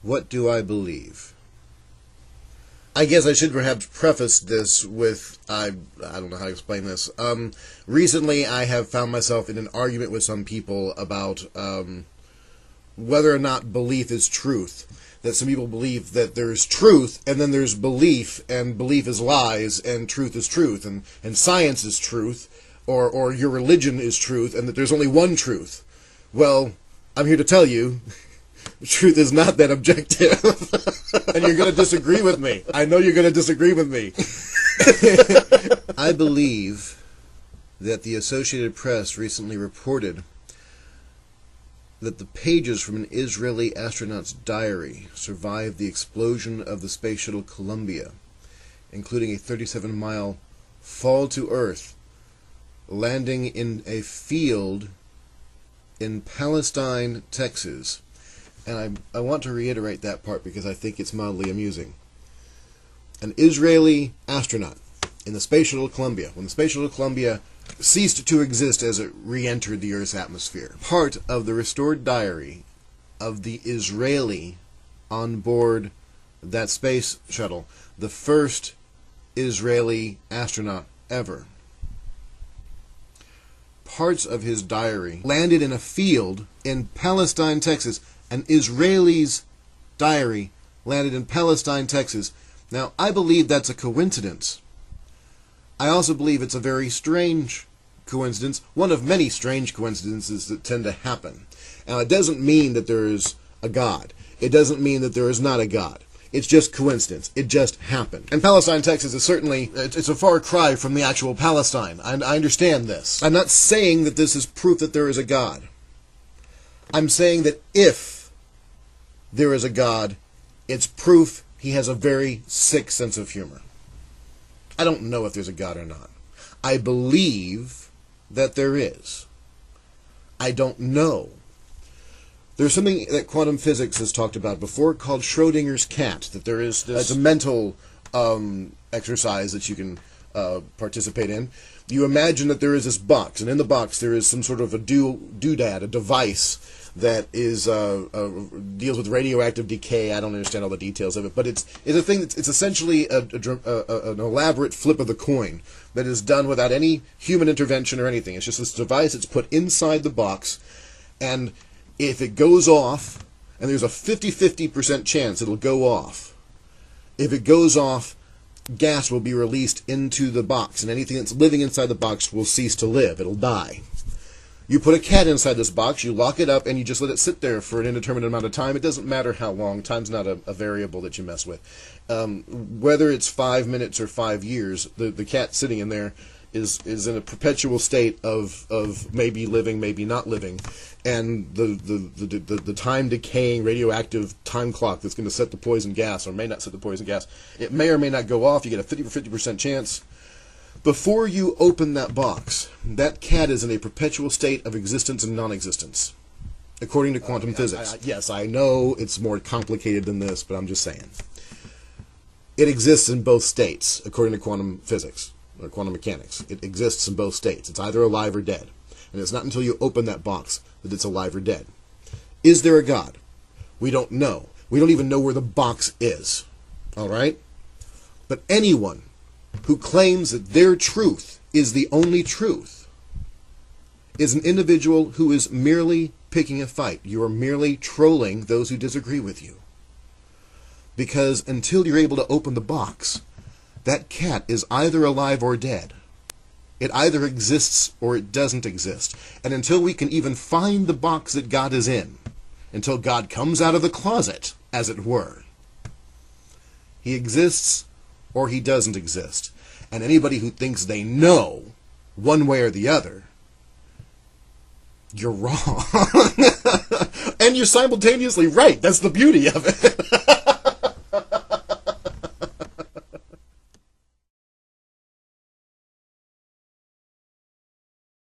What do I believe? I guess I should perhaps preface this with, I don't know how to explain this. Recently I have found myself in an argument with some people about whether or not belief is truth. That some people believe that there's truth, and then there's belief, and belief is lies, and truth is truth, and science is truth, or your religion is truth, and that there's only one truth. Well, I'm here to tell you, truth is not that objective. And you're going to disagree with me. I know you're going to disagree with me. I believe that the Associated Press recently reported that the pages from an Israeli astronaut's diary survived the explosion of the space shuttle Columbia, including a 37-mile fall to Earth, landing in a field in Palestine, Texas. And I want to reiterate that part because I think it's mildly amusing. An Israeli astronaut in the space shuttle Columbia, when the space shuttle Columbia ceased to exist as it re-entered the Earth's atmosphere. Part of the restored diary of the Israeli on board that space shuttle, the first Israeli astronaut ever. Parts of his diary landed in a field in Palestine, Texas. An Israeli's diary landed in Palestine, Texas. Now, I believe that's a coincidence. I also believe it's a very strange coincidence, one of many strange coincidences that tend to happen. Now, it doesn't mean that there is a God. It doesn't mean that there is not a God. It's just coincidence. It just happened. And Palestine, Texas is certainly, it's a far cry from the actual Palestine. I understand this. I'm not saying that this is proof that there is a God. I'm saying that if there is a God, it's proof he has a very sick sense of humor. I don't know if there's a God or not. I believe that there is. I don't know. There's something that quantum physics has talked about before called Schrodinger's cat, that there is this, it's a mental exercise that you can participate in. You imagine that there is this box, and in the box there is some sort of a doodad, a device that is deals with radioactive decay. I don't understand all the details of it, but it's a thing that's it's essentially an elaborate flip of the coin that is done without any human intervention or anything. It's just this device that's put inside the box, and if it goes off, and there's a 50-50% chance it'll go off. If it goes off, gas will be released into the box, and anything that's living inside the box will cease to live. It'll die. You put a cat inside this box, you lock it up, and you just let it sit there for an indeterminate amount of time. It doesn't matter how long. Time's not a variable that you mess with. Whether it's 5 minutes or 5 years, the cat sitting in there is in a perpetual state of maybe living, maybe not living. And the time decaying radioactive time clock that's going to set the poison gas, or may not set the poison gas, it may or may not go off. You get a 50% chance. Before you open that box, that cat is in a perpetual state of existence and non-existence, according to quantum physics. Yes, I know it's more complicated than this, but I'm just saying. It exists in both states, according to quantum physics, or quantum mechanics. It exists in both states. It's either alive or dead. And it's not until you open that box that it's alive or dead. Is there a God? We don't know. We don't even know where the box is. All right? But anyone who claims that their truth is the only truth is an individual who is merely picking a fight. You are merely trolling those who disagree with you. Because until you're able to open the box, that cat is either alive or dead. It either exists or it doesn't exist. And until we can even find the box that God is in, until God comes out of the closet, as it were, he exists or he doesn't exist. And anybody who thinks they know one way or the other, you're wrong. And you're simultaneously right. That's the beauty of it.